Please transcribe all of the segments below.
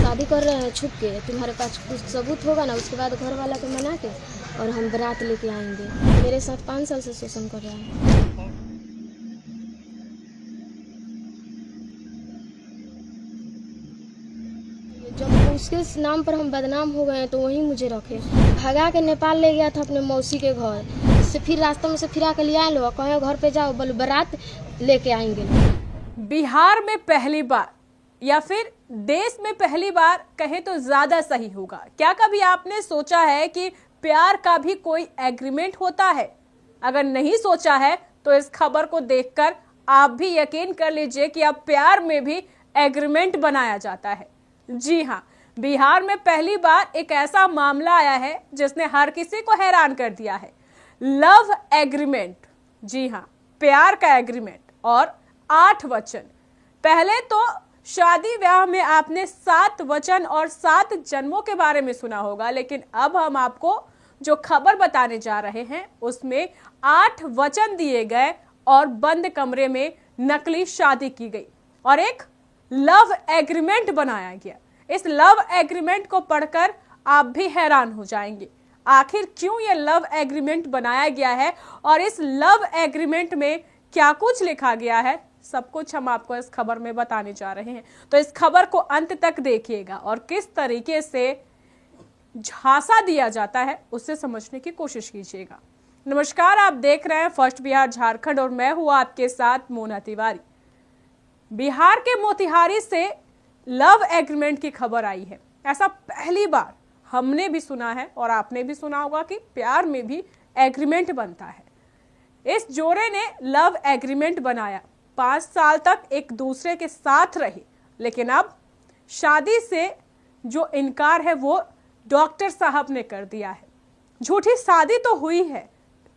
शादी कर रहे हैं छुप के, तुम्हारे पास कुछ सबूत होगा ना, उसके बाद घर वाला को मना के और हम बारात लेके आएंगे। मेरे साथ 5 साल से शोषण कर रहा है। जब उसके नाम पर हम बदनाम हो गए तो वहीं मुझे रखे, भगा के नेपाल ले गया था अपने मौसी के घर से, फिर रास्ते में से फिरा के लिया लो, कहे घर पे जाओ, बोलो बारात लेके आएंगे। बिहार में पहली बार या फिर देश में पहली बार कहे तो ज्यादा सही होगा। क्या कभी आपने सोचा है कि प्यार का भी कोई एग्रीमेंट होता है? अगर नहीं सोचा है तो इस खबर को देखकर आप भी यकीन कर लीजिए कि अब प्यार में भी एग्रीमेंट बनाया जाता है। जी हाँ, बिहार में पहली बार एक ऐसा मामला आया है जिसने हर किसी को हैरान कर दिया है। लव एग्रीमेंट, जी हाँ, प्यार का एग्रीमेंट और 8 वचन। पहले तो शादी ब्याह में आपने 7 वचन और 7 जन्मों के बारे में सुना होगा, लेकिन अब हम आपको जो खबर बताने जा रहे हैं उसमें 8 वचन दिए गए और बंद कमरे में नकली शादी की गई और एक लव एग्रीमेंट बनाया गया। इस लव एग्रीमेंट को पढ़कर आप भी हैरान हो जाएंगे। आखिर क्यों यह लव एग्रीमेंट बनाया गया है और इस लव एग्रीमेंट में क्या कुछ लिखा गया है, सब कुछ हम आपको इस खबर में बताने जा रहे हैं। तो इस खबर को अंत तक देखिएगा और किस तरीके से झांसा दिया जाता है उससे समझने की कोशिश कीजिएगा। नमस्कार, आप देख रहे हैं फर्स्ट बिहार झारखंड और मैं हूं आपके साथ मोना तिवारी। बिहार के मोतिहारी से लव एग्रीमेंट की खबर आई है। ऐसा पहली बार हमने भी सुना है और आपने भी सुना होगा कि प्यार में भी एग्रीमेंट बनता है। इस जोड़े ने लव एग्रीमेंट बनाया, 5 साल तक एक दूसरे के साथ रहे, लेकिन अब शादी से जो इनकार है वो डॉक्टर साहब ने कर दिया है। झूठी शादी तो हुई है,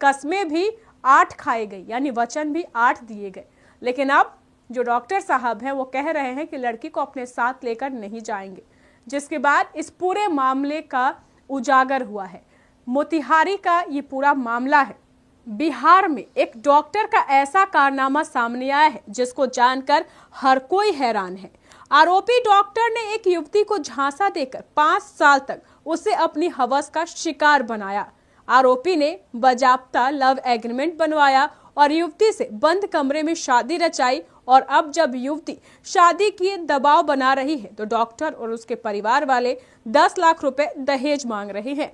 कसमें भी 8 खाई गई, यानी वचन भी 8 दिए गए, लेकिन अब जो डॉक्टर साहब हैं वो कह रहे हैं कि लड़की को अपने साथ लेकर नहीं जाएंगे, जिसके बाद इस पूरे मामले का उजागर हुआ है। मोतिहारी का ये पूरा मामला है। बिहार में एक डॉक्टर का ऐसा कारनामा सामने आया है जिसको जानकर हर कोई हैरान है। आरोपी डॉक्टर ने एक युवती को झांसा देकर 5 साल तक उसे अपनी हवस का शिकार बनाया। आरोपी ने बाजाप्ता लव एग्रीमेंट बनवाया और युवती से बंद कमरे में शादी रचाई और अब जब युवती शादी की दबाव बना रही है तो डॉक्टर और उसके परिवार वाले 10 लाख रुपए दहेज मांग रहे हैं।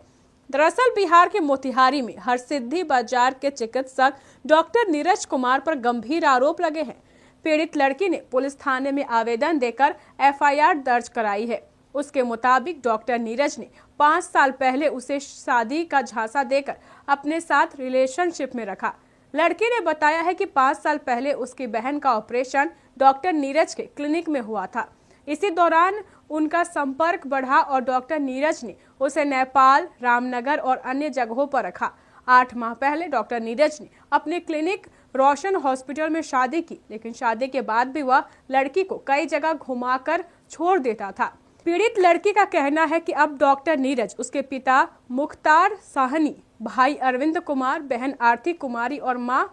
दरअसल बिहार के मोतिहारी में हरसिद्धि बाजार के चिकित्सक डॉक्टर नीरज कुमार पर गंभीर आरोप लगे हैं। पीड़ित लड़की ने पुलिस थाने में आवेदन देकर FIR दर्ज कराई है। उसके मुताबिक डॉक्टर नीरज ने 5 साल पहले उसे शादी का झांसा देकर अपने साथ रिलेशनशिप में रखा। लड़की ने बताया है कि 5 साल पहले उसकी बहन का ऑपरेशन डॉक्टर नीरज के क्लिनिक में हुआ था। इसी दौरान उनका संपर्क बढ़ा और डॉक्टर नीरज ने उसे नेपाल, रामनगर और अन्य जगहों पर रखा। 8 माह पहले डॉक्टर नीरज ने अपने क्लिनिक रोशन हॉस्पिटल में शादी की, लेकिन शादी के बाद भी वह लड़की को कई जगह घुमाकर छोड़ देता था। पीड़ित लड़की का कहना है कि अब डॉक्टर नीरज उसके पिता मुख्तार साहनी, भाई अरविंद कुमार, बहन आरती कुमारी और मां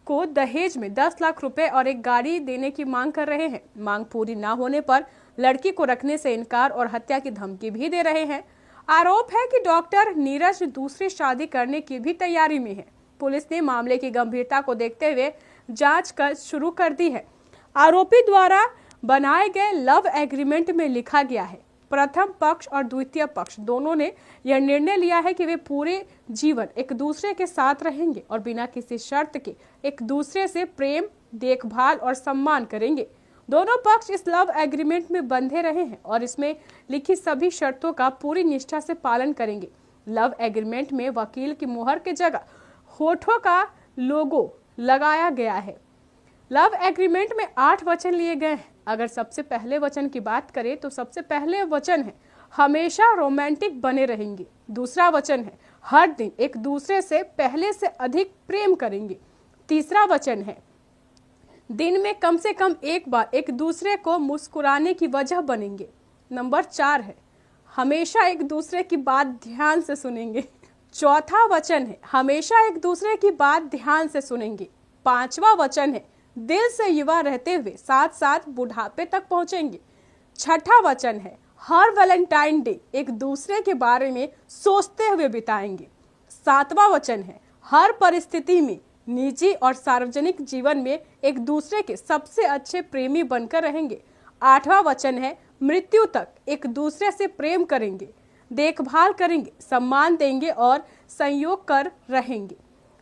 को दहेज में 10 लाख रुपए और एक गाड़ी देने की मांग कर रहे हैं। मांग पूरी न होने पर लड़की को रखने से इनकार और हत्या की धमकी भी दे रहे हैं। आरोप है कि डॉक्टर नीरज दूसरी शादी करने की भी तैयारी में है। पुलिस ने मामले की गंभीरता को देखते हुए जांच शुरू कर दी है। आरोपी द्वारा बनाए गए लव एग्रीमेंट में लिखा गया है, प्रथम पक्ष और द्वितीय पक्ष दोनों ने यह निर्णय लिया है कि वे पूरे जीवन एक दूसरे के साथ रहेंगे और बिना किसी शर्त के एक दूसरे से प्रेम, देखभाल और सम्मान करेंगे। दोनों पक्ष इस लव एग्रीमेंट में बंधे रहे हैं और इसमें लिखी सभी शर्तों का पूरी निष्ठा से पालन करेंगे। लव एग्रीमेंट में वकील की मुहर की जगह होठों का लोगो लगाया गया है। लव एग्रीमेंट में 8 वचन लिए गए हैं। अगर सबसे पहले वचन की बात करें तो सबसे पहले वचन है हमेशा रोमांटिक बने रहेंगे। दूसरा वचन है हर दिन एक दूसरे से पहले से अधिक प्रेम करेंगे। तीसरा वचन है दिन में कम से कम एक बार एक दूसरे को मुस्कुराने की वजह बनेंगे। नंबर 4 है हमेशा एक दूसरे की बात ध्यान से सुनेंगे। चौथा वचन है हमेशा एक दूसरे की बात ध्यान से सुनेंगे। 5वां वचन है दिल से युवा रहते हुए साथ साथ बुढ़ापे तक पहुंचेंगे। 6ठा वचन है हर वैलेंटाइन डे एक दूसरे के बारे में सोचते हुए बिताएंगे। 7वां वचन है, हर परिस्थिति में निजी और सार्वजनिक जीवन में एक दूसरे के सबसे अच्छे प्रेमी बनकर रहेंगे। 8वां वचन है, मृत्यु तक एक दूसरे से प्रेम करेंगे, देखभाल करेंगे, सम्मान देंगे और संयोग कर रहेंगे।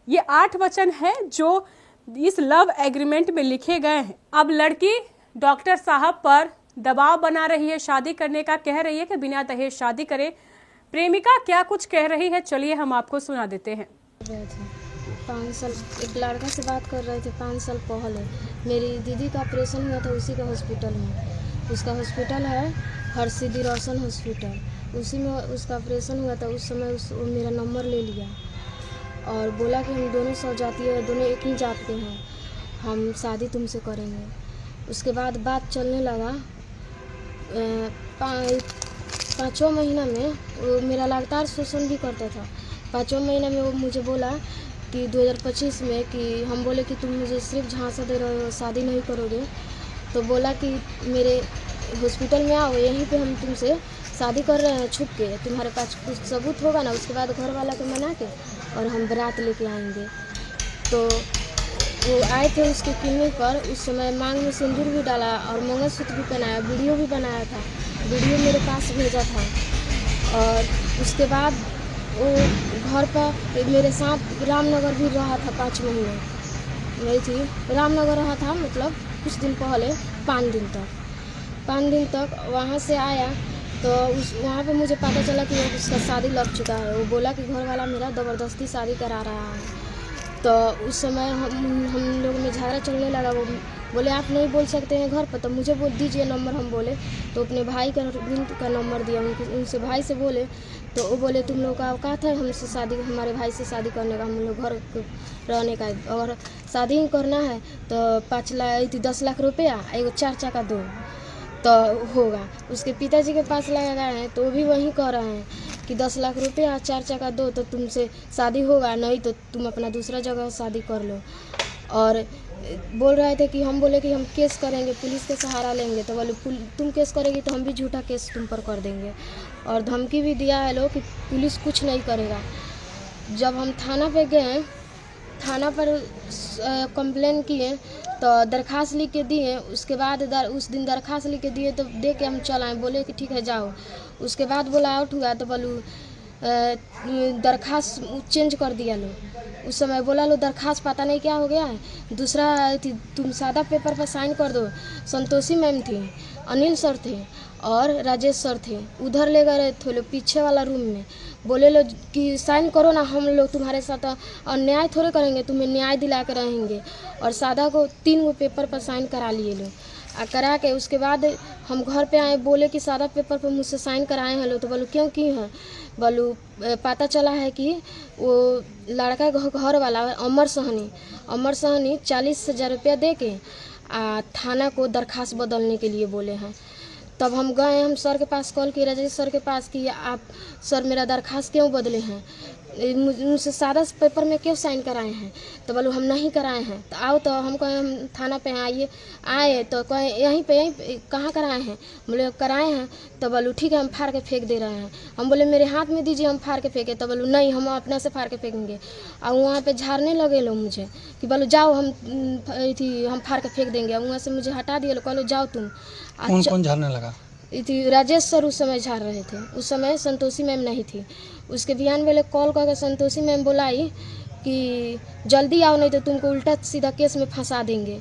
ये 8 वचन है जो इस लव एग्रीमेंट में लिखे गए हैं। अब लड़की डॉक्टर साहब पर दबाव बना रही है, शादी करने का कह रही है कि बिना दहेज शादी करे। प्रेमिका क्या कुछ कह रही है, चलिए हम आपको सुना देते हैं। 5 साल एक लड़का से बात कर रहे थे 5 साल पहले। मेरी दीदी का ऑपरेशन हुआ था उसी का हॉस्पिटल में। उसका हॉस्पिटल है हरसिद्धि रोशन हॉस्पिटल, उसी में उसका ऑपरेशन हुआ था। उस समय वो मेरा नंबर ले लिया और बोला कि हम दोनों सौजाती है, दोनों एक ही जात के हैं, हम शादी तुमसे करेंगे। उसके बाद बात चलने लगा। 5वां महीना में वो मेरा लगातार शोषण भी करता था। 5वां महीना में वो मुझे बोला कि 2025 में कि हम बोले कि तुम मुझे सिर्फ झांसा दे रहे हो, शादी नहीं करोगे। तो बोला कि मेरे हॉस्पिटल में आओ, यहीं पे हम तुमसे शादी कर रहे हैं छुप के, तुम्हारे पास कुछ सबूत होगा ना, उसके बाद घर वाला को मना के और हम बारात लेके आएंगे। तो वो आए थे उसके क्लिनिक पर। उस समय मांग में सिंदूर भी डाला और मंगलसूत्र भी पहनाया, वीडियो भी बनाया था, वीडियो मेरे पास भेजा था। और उसके बाद वो घर पर मेरे साथ रामनगर भी रहा था 5 महीने। नहीं थी रामनगर रहा था, मतलब कुछ दिन पहले 5 दिन तक वहाँ से आया तो वहाँ पे मुझे पता चला कि उसका शादी लग चुका है। वो बोला कि घर वाला मेरा ज़बरदस्ती शादी करा रहा है। तो उस समय हम लोग में झगड़ा चलने लगा। वो बोले आप नहीं बोल सकते हैं घर पर, तो मुझे बोल दीजिए नंबर। हम बोले तो अपने भाई का नंबर दिया, उनसे भाई से बोले तो वो बोले तुम लोग का औकात है हमसे शादी, हमारे भाई से शादी करने का, हम लोग घर रहने का, और शादी ही करना है तो 10 लाख रुपया एगो 4 चक्का दो तो होगा। उसके पिताजी के पास लगाए हैं तो वो भी वही कह रहे हैं कि 10 लाख रुपया 4 चक्का दो तो तुमसे शादी होगा, नहीं तो तुम अपना दूसरा जगह शादी कर लो। और बोल रहे थे कि हम बोले कि हम केस करेंगे, पुलिस के सहारा लेंगे। तो बोले तुम केस करेगी तो हम भी झूठा केस तुम पर कर देंगे। और धमकी भी दिया है लोग कि पुलिस कुछ नहीं करेगा। जब हम थाना पे गए, थाना पर कंप्लेन किए तो दरखास्त लिख के दिए। उसके बाद उस दिन दरखास्त लिख के दिए तो दे के हम चल आए, बोले कि ठीक है जाओ। उसके बाद बोला आउट हुआ तो बोलूँ दरखास्त चेंज कर दिया लो। उस समय बोला लो दरखास्त पता नहीं क्या हो गया है, दूसरा तुम सादा पेपर पर साइन कर दो। संतोषी मैम थी, अनिल सर थे और राजेश सर थे, उधर ले गए थे लोग पीछे वाला रूम में। बोले लो कि साइन करो ना, हम लोग तुम्हारे साथ अन्याय थोड़े करेंगे, तुम्हें न्याय दिला कर रहेंगे। और सादा को 3 गो पेपर पर साइन करा लिए लोग। करा के उसके बाद हम घर पे आए, बोले कि सादा पेपर पर मुझसे साइन कराए हैं लोग। तो बोलूँ क्यों की हैं? बोलूँ पता चला है कि वो लड़का घर वाला अमर सहनी 40,000 रुपया दे के थाना को दरखास्त बदलने के लिए बोले हैं। तब हम गए, हम सर के पास कॉल किए, राजेश सर के पास कि आप सर मेरा दरखास्त क्यों बदले हैं, मुझसे सादा पेपर में क्यों साइन कराए हैं? तो बोलो हम नहीं कराए हैं। तो आओ, तो हम कहें हम थाना पे आए तो कहें यहीं पे कहाँ कराए हैं? बोले कराए हैं। तो बोलो ठीक है हम फाड़ के फेंक दे रहे हैं। हम बोले मेरे हाथ में दीजिए हम फाड़ के फेंके। तो बोलो नहीं हम अपना से फाड़ के फेंकेंगे। और वहाँ पे झाड़ने लगे लोग मुझे कि बोलो जाओ हम फाड़ के फेंक देंगे। वहाँ से मुझे हटा दिए, कहलो जाओ तुम। कौन झाड़ने लगा? राजेश सर उस समय झाड़ रहे थे। उस समय संतोषी मैम नहीं थी। उसके बयान वेले कॉल करके संतोषी मैम बुलाई कि जल्दी आओ नहीं तो तुमको उल्टा सीधा केस में फंसा देंगे,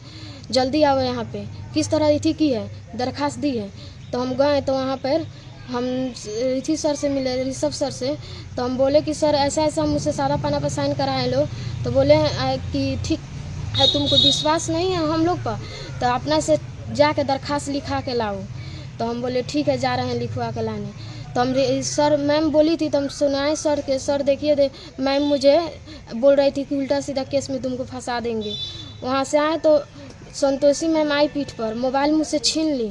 जल्दी आओ यहाँ पे। किस तरह थी की है, दरखास्त दी है। तो हम गए तो वहाँ पर हम इसी सर से मिले, ऋषभ सर से। तो हम बोले कि सर ऐसा ऐसा हम मुझसे सादा पाना पर साइन कराए लो। तो बोले कि ठीक है तुमको विश्वास नहीं है हम लोग पर, तो अपना से जाके दरखास्त लिखा के लाओ। तो हम बोले ठीक है जा रहे हैं लिखवा के लाने। तो हम सर मैम बोली थी तो हम सुनाए सर के, सर देखिए मैम मुझे बोल रही थी कि उल्टा सीधा केस में तुमको फंसा देंगे। वहाँ से आए तो संतोषी मैम आई पीठ पर, मोबाइल मुझसे छीन ली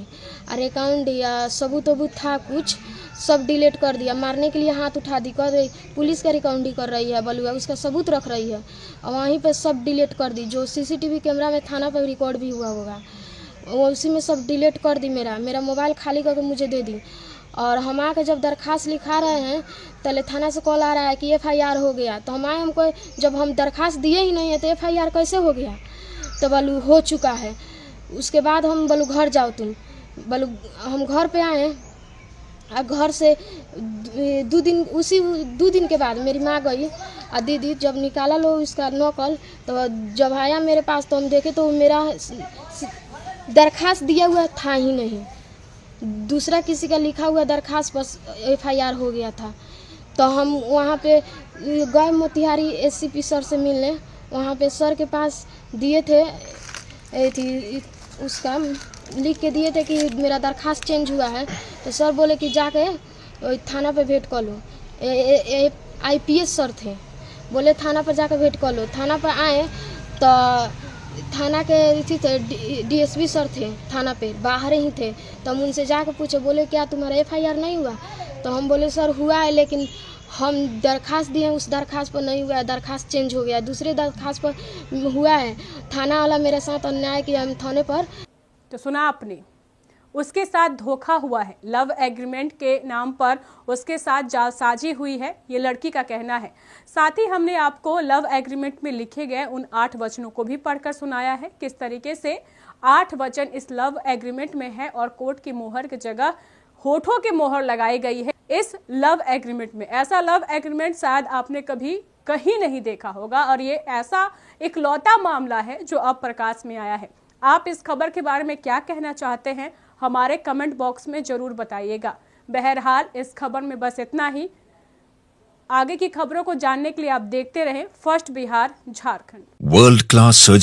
और अकाउंट या सबूत वबूत था कुछ सब डिलीट कर दिया। मारने के लिए हाथ उठा दी, कर रही पुलिस का रिकॉर्डिंग कर रही है बलुआ, उसका सबूत रख रही है और वहीं पर सब डिलीट कर दी। जो CCTV कैमरा में थाना पर रिकॉर्ड भी हुआ होगा वो उसी में सब डिलीट कर दी। मेरा मोबाइल खाली करके मुझे दे दी और हम आके जब दरखास्त लिखा रहे हैं तले थाना से कॉल आ रहा है कि FIR हो गया। तो हम आए, हमको जब हम दरखास्त दिए ही नहीं है तो FIR कैसे हो गया? तो बोलू हो चुका है। उसके बाद हम बोलू घर जाओ तुम, बोलू हम घर पे आए। और घर से 2 दिन के बाद मेरी माँ गई और दीदी जब निकाला लो उसका नकल, तो जब आया मेरे पास तो हम देखे तो मेरा दरखास्त दिया हुआ था ही नहीं, दूसरा किसी का लिखा हुआ दरखास्त बस FIR हो गया था। तो हम वहाँ पे गए मोतिहारी SCP सर से मिलने। वहाँ पे सर के पास दिए थे उसका लिख के दिए थे कि मेरा दरखास्त चेंज हुआ है। तो सर बोले कि जाके थाना पे भेंट कर लो। IPS सर थे, बोले थाना पर जाकर भेंट कर लो। थाना पर आए तो थाना के थे DSP सर थे, थाना पे बाहर ही थे। तो हम उनसे जाकर पूछे, बोले क्या तुम्हारा FIR नहीं हुआ? तो हम बोले सर हुआ है, लेकिन हम दरखास्त दिए उस दरखास्त पर नहीं हुआ है, दरखास्त चेंज हो गया, दूसरे दरखास्त पर हुआ है। थाना वाला मेरे साथ अन्याय किया। हम थाने पर तो सुना आपने, उसके साथ धोखा हुआ है, लव एग्रीमेंट के नाम पर उसके साथ जालसाजी हुई है, ये लड़की का कहना है। साथ ही हमने आपको लव एग्रीमेंट में लिखे गए उन 8 वचनों को भी पढ़कर सुनाया है, किस तरीके से 8 वचन इस लव एग्रीमेंट में है और कोर्ट की मोहर की जगह होठों की मोहर लगाई गई है इस लव एग्रीमेंट में। ऐसा लव एग्रीमेंट शायद आपने कभी कहीं नहीं देखा होगा और ये ऐसा इकलौता मामला है जो अब प्रकाश में आया है। आप इस खबर के बारे में क्या कहना चाहते हैं हमारे कमेंट बॉक्स में जरूर बताइएगा। बहरहाल इस खबर में बस इतना ही। आगे की खबरों को जानने के लिए आप देखते रहें first Bihar Jharkhand. World class surgery